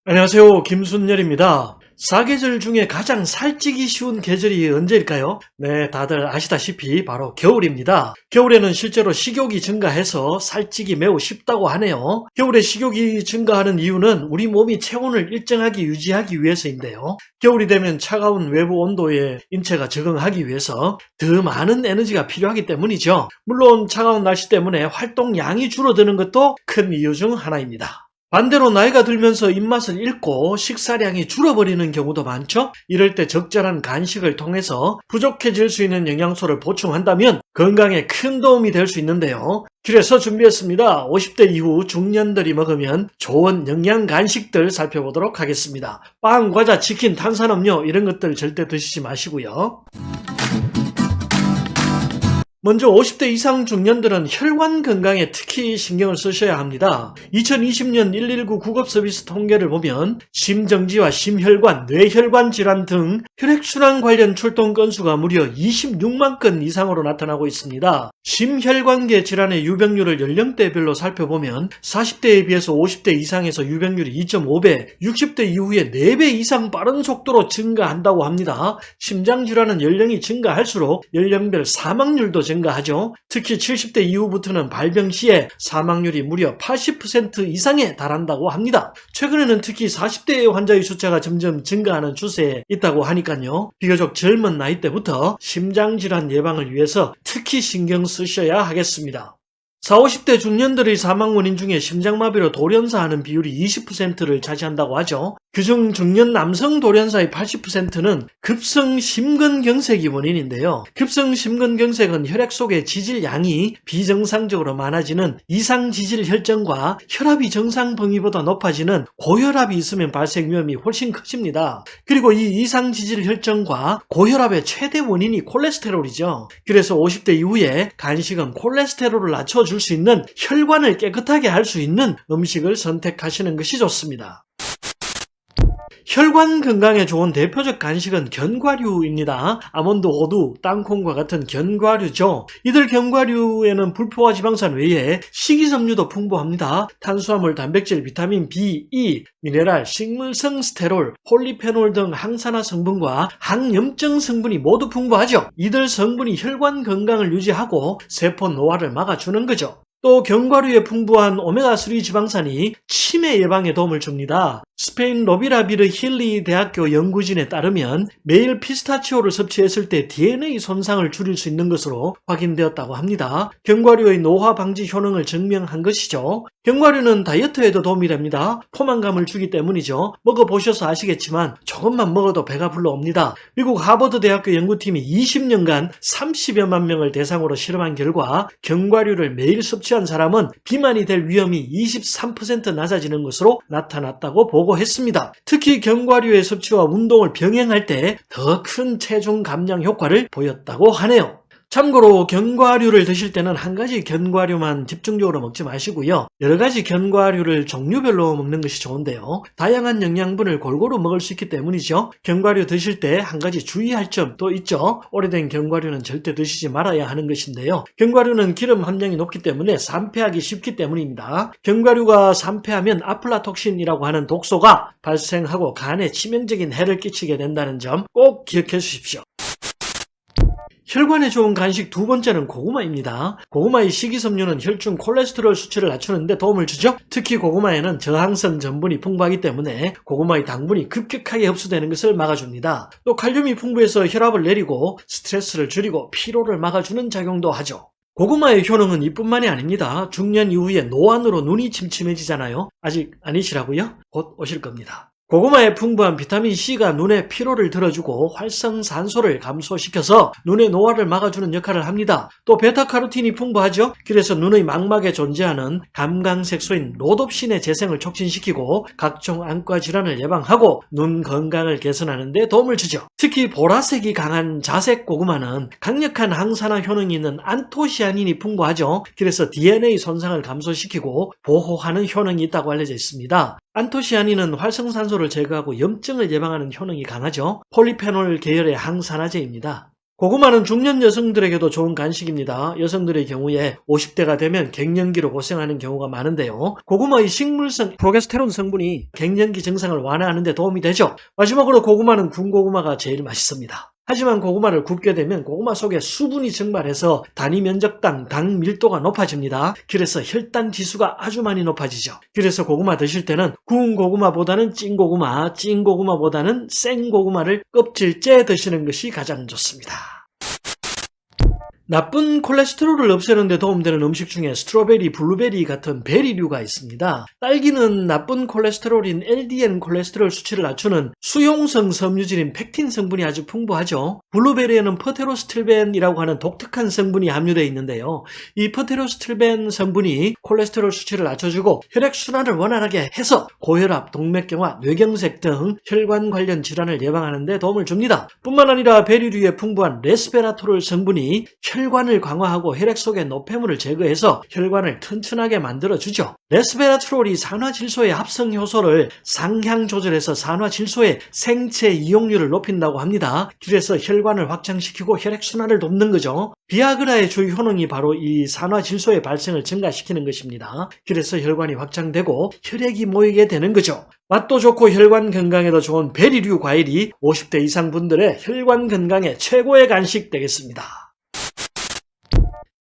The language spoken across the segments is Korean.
안녕하세요. 김순열입니다. 사계절 중에 가장 살찌기 쉬운 계절이 언제일까요? 네, 다들 아시다시피 바로 겨울입니다. 겨울에는 실제로 식욕이 증가해서 살찌기 매우 쉽다고 하네요. 겨울에 식욕이 증가하는 이유는 우리 몸이 체온을 일정하게 유지하기 위해서인데요. 겨울이 되면 차가운 외부 온도에 인체가 적응하기 위해서 더 많은 에너지가 필요하기 때문이죠. 물론 차가운 날씨 때문에 활동량이 줄어드는 것도 큰 이유 중 하나입니다. 반대로 나이가 들면서 입맛을 잃고 식사량이 줄어버리는 경우도 많죠? 이럴 때 적절한 간식을 통해서 부족해질 수 있는 영양소를 보충한다면 건강에 큰 도움이 될 수 있는데요. 그래서 준비했습니다. 50대 이후 중년들이 먹으면 좋은 영양 간식들 살펴보도록 하겠습니다. 빵, 과자, 치킨, 탄산음료 이런 것들 절대 드시지 마시고요. 먼저 50대 이상 중년들은 혈관 건강에 특히 신경을 쓰셔야 합니다. 2020년 119 구급서비스 통계를 보면 심정지와 심혈관, 뇌혈관 질환 등 혈액순환 관련 출동 건수가 무려 26만 건 이상으로 나타나고 있습니다. 심혈관계 질환의 유병률을 연령대별로 살펴보면 40대에 비해서 50대 이상에서 유병률이 2.5배, 60대 이후에 4배 이상 빠른 속도로 증가한다고 합니다. 심장질환은 연령이 증가할수록 연령별 사망률도 증가하죠. 특히 70대 이후부터는 발병 시에 사망률이 무려 80% 이상에 달한다고 합니다. 최근에는 특히 40대의 환자의 숫자가 점점 증가하는 추세에 있다고 하니까요. 비교적 젊은 나이대부터 심장질환 예방을 위해서 특히 신경 쓰셔야 하겠습니다. 40, 50대 중년들의 사망 원인 중에 심장마비로 돌연사하는 비율이 20%를 차지한다고 하죠. 그중 중년 남성 돌연사의 80%는 급성 심근경색이 원인인데요. 급성 심근경색은 혈액 속의 지질량이 비정상적으로 많아지는 이상지질 혈전과 혈압이 정상 범위보다 높아지는 고혈압이 있으면 발생 위험이 훨씬 커집니다. 그리고 이 이상지질 혈전과 고혈압의 최대 원인이 콜레스테롤이죠. 그래서 50대 이후에 간식은 콜레스테롤을 낮춰줄 수 있는 혈관을 깨끗하게 할 수 있는 음식을 선택하시는 것이 좋습니다. 혈관 건강에 좋은 대표적 간식은 견과류입니다. 아몬드, 호두, 땅콩과 같은 견과류죠. 이들 견과류에는 불포화 지방산 외에 식이섬유도 풍부합니다. 탄수화물, 단백질, 비타민 B, E, 미네랄, 식물성 스테롤, 폴리페놀 등 항산화 성분과 항염증 성분이 모두 풍부하죠. 이들 성분이 혈관 건강을 유지하고 세포 노화를 막아주는 거죠. 또 견과류에 풍부한 오메가3 지방산이 치매 예방에 도움을 줍니다. 스페인 로비라비르 힐리 대학교 연구진에 따르면 매일 피스타치오를 섭취했을 때 DNA 손상을 줄일 수 있는 것으로 확인되었다고 합니다. 견과류의 노화 방지 효능을 증명한 것이죠. 견과류는 다이어트에도 도움이 됩니다. 포만감을 주기 때문이죠. 먹어보셔서 아시겠지만 조금만 먹어도 배가 불러옵니다. 미국 하버드 대학교 연구팀이 20년간 30여만 명을 대상으로 실험한 결과 견과류를 매일 섭취한 사람은 비만이 될 위험이 23% 낮아지는 것으로 나타났다고 보고했습니다. 특히 견과류의 섭취와 운동을 병행할 때 더 큰 체중 감량 효과를 보였다고 하네요. 참고로 견과류를 드실 때는 한 가지 견과류만 집중적으로 먹지 마시고요. 여러 가지 견과류를 종류별로 먹는 것이 좋은데요. 다양한 영양분을 골고루 먹을 수 있기 때문이죠. 견과류 드실 때 한 가지 주의할 점도 있죠. 오래된 견과류는 절대 드시지 말아야 하는 것인데요. 견과류는 기름 함량이 높기 때문에 산패하기 쉽기 때문입니다. 견과류가 산패하면 아플라톡신이라고 하는 독소가 발생하고 간에 치명적인 해를 끼치게 된다는 점 꼭 기억해 주십시오. 혈관에 좋은 간식 두 번째는 고구마입니다. 고구마의 식이섬유는 혈중 콜레스테롤 수치를 낮추는 데 도움을 주죠. 특히 고구마에는 저항성 전분이 풍부하기 때문에 고구마의 당분이 급격하게 흡수되는 것을 막아줍니다. 또 칼륨이 풍부해서 혈압을 내리고 스트레스를 줄이고 피로를 막아주는 작용도 하죠. 고구마의 효능은 이뿐만이 아닙니다. 중년 이후에 노안으로 눈이 침침해지잖아요. 아직 아니시라고요? 곧 오실 겁니다. 고구마에 풍부한 비타민C가 눈의 피로를 들어주고 활성산소를 감소시켜서 눈의 노화를 막아주는 역할을 합니다. 또 베타카로틴이 풍부하죠. 그래서 눈의 망막에 존재하는 감광색소인 로놉신의 재생을 촉진시키고 각종 안과 질환을 예방하고 눈 건강을 개선하는 데 도움을 주죠. 특히 보라색이 강한 자색 고구마는 강력한 항산화 효능이 있는 안토시아닌이 풍부하죠. 그래서 DNA 손상을 감소시키고 보호하는 효능이 있다고 알려져 있습니다. 안토시아닌은 활성산소를 제거하고 염증을 예방하는 효능이 강하죠. 폴리페놀 계열의 항산화제입니다. 고구마는 중년 여성들에게도 좋은 간식입니다. 여성들의 경우에 50대가 되면 갱년기로 고생하는 경우가 많은데요. 고구마의 식물성 프로게스테론 성분이 갱년기 증상을 완화하는 데 도움이 되죠. 마지막으로 고구마는 군 고구마가 제일 맛있습니다. 하지만 고구마를 굽게 되면 고구마 속에 수분이 증발해서 단위 면적당 당 밀도가 높아집니다. 그래서 혈당 지수가 아주 많이 높아지죠. 그래서 고구마 드실 때는 구운 고구마보다는 찐 고구마보다는 생 고구마를 껍질째 드시는 것이 가장 좋습니다. 나쁜 콜레스테롤을 없애는 데 도움되는 음식 중에 스트로베리, 블루베리 같은 베리류가 있습니다. 딸기는 나쁜 콜레스테롤인 LDL 콜레스테롤 수치를 낮추는 수용성 섬유질인 펙틴 성분이 아주 풍부하죠. 블루베리에는 퍼테로스틸벤이라고 하는 독특한 성분이 함유되어 있는데요. 이 퍼테로스틸벤 성분이 콜레스테롤 수치를 낮춰주고 혈액순환을 원활하게 해서 고혈압, 동맥경화, 뇌경색 등 혈관 관련 질환을 예방하는 데 도움을 줍니다. 뿐만 아니라 베리류에 풍부한 레스베라토롤 성분이 혈관을 강화하고 혈액 속의 노폐물을 제거해서 혈관을 튼튼하게 만들어주죠. 레스베라트롤이 산화질소의 합성 효소를 상향 조절해서 산화질소의 생체 이용률을 높인다고 합니다. 그래서 혈관을 확장시키고 혈액순환을 돕는 거죠. 비아그라의 주요 효능이 바로 이 산화질소의 발생을 증가시키는 것입니다. 그래서 혈관이 확장되고 혈액이 모이게 되는 거죠. 맛도 좋고 혈관 건강에도 좋은 베리류 과일이 50대 이상 분들의 혈관 건강에 최고의 간식 되겠습니다.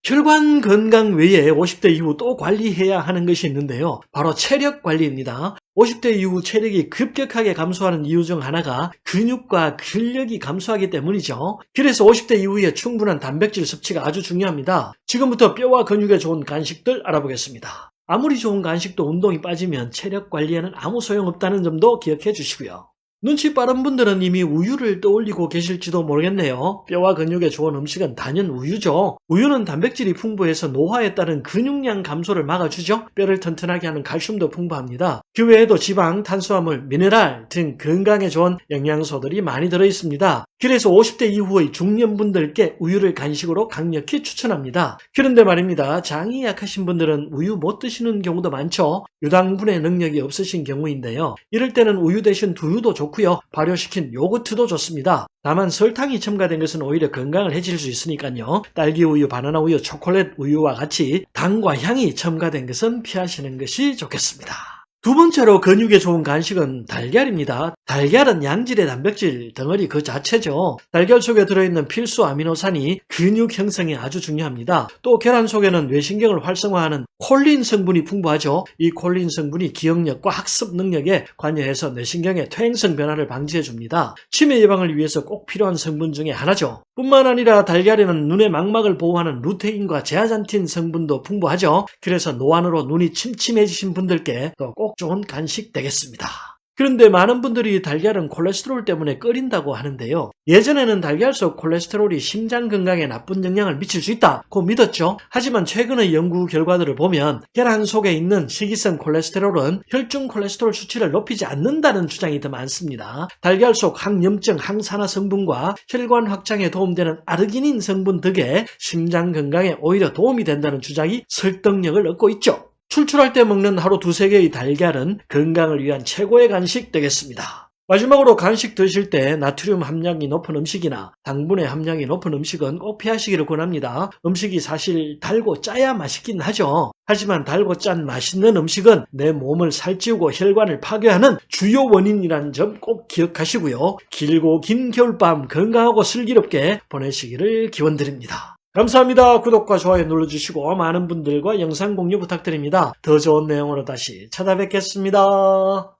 혈관 건강 외에 50대 이후 또 관리해야 하는 것이 있는데요. 바로 체력 관리입니다. 50대 이후 체력이 급격하게 감소하는 이유 중 하나가 근육과 근력이 감소하기 때문이죠. 그래서 50대 이후에 충분한 단백질 섭취가 아주 중요합니다. 지금부터 뼈와 근육에 좋은 간식들 알아보겠습니다. 아무리 좋은 간식도 운동이 빠지면 체력 관리에는 아무 소용없다는 점도 기억해 주시고요. 눈치 빠른 분들은 이미 우유를 떠올리고 계실지도 모르겠네요. 뼈와 근육에 좋은 음식은 단연 우유죠. 우유는 단백질이 풍부해서 노화에 따른 근육량 감소를 막아주죠. 뼈를 튼튼하게 하는 칼슘도 풍부합니다. 그 외에도 지방, 탄수화물, 미네랄 등 건강에 좋은 영양소들이 많이 들어있습니다. 그래서 50대 이후의 중년분들께 우유를 간식으로 강력히 추천합니다. 그런데 말입니다. 장이 약하신 분들은 우유 못 드시는 경우도 많죠. 유당분해 능력이 없으신 경우인데요. 이럴 때는 우유 대신 두유도 좋고요. 발효시킨 요거트도 좋습니다. 다만 설탕이 첨가된 것은 오히려 건강을 해칠 수 있으니까요. 딸기 우유, 바나나 우유, 초콜릿 우유와 같이 당과 향이 첨가된 것은 피하시는 것이 좋겠습니다. 두 번째로 근육에 좋은 간식은 달걀입니다. 달걀은 양질의 단백질 덩어리 그 자체죠. 달걀 속에 들어있는 필수 아미노산이 근육 형성에 아주 중요합니다. 또 계란 속에는 뇌신경을 활성화하는 콜린 성분이 풍부하죠. 이 콜린 성분이 기억력과 학습 능력에 관여해서 뇌신경의 퇴행성 변화를 방지해줍니다. 치매 예방을 위해서 꼭 필요한 성분 중에 하나죠. 뿐만 아니라 달걀에는 눈의 망막을 보호하는 루테인과 제아잔틴 성분도 풍부하죠. 그래서 노안으로 눈이 침침해지신 분들께 또 꼭 좋은 간식 되겠습니다. 그런데 많은 분들이 달걀은 콜레스테롤 때문에 끓인다고 하는데요. 예전에는 달걀 속 콜레스테롤이 심장 건강에 나쁜 영향을 미칠 수 있다고 믿었죠. 하지만 최근의 연구 결과들을 보면 계란 속에 있는 식이성 콜레스테롤은 혈중 콜레스테롤 수치를 높이지 않는다는 주장이 더 많습니다. 달걀 속 항염증, 항산화 성분과 혈관 확장에 도움되는 아르기닌 성분 덕에 심장 건강에 오히려 도움이 된다는 주장이 설득력을 얻고 있죠. 출출할 때 먹는 하루 2-3개의 달걀은 건강을 위한 최고의 간식 되겠습니다. 마지막으로 간식 드실 때 나트륨 함량이 높은 음식이나 당분의 함량이 높은 음식은 꼭 피하시기를 권합니다. 음식이 사실 달고 짜야 맛있긴 하죠. 하지만 달고 짠 맛있는 음식은 내 몸을 살찌우고 혈관을 파괴하는 주요 원인이라는 점 꼭 기억하시고요. 길고 긴 겨울밤 건강하고 슬기롭게 보내시기를 기원드립니다. 감사합니다. 구독과 좋아요 눌러주시고 많은 분들과 영상 공유 부탁드립니다. 더 좋은 내용으로 다시 찾아뵙겠습니다.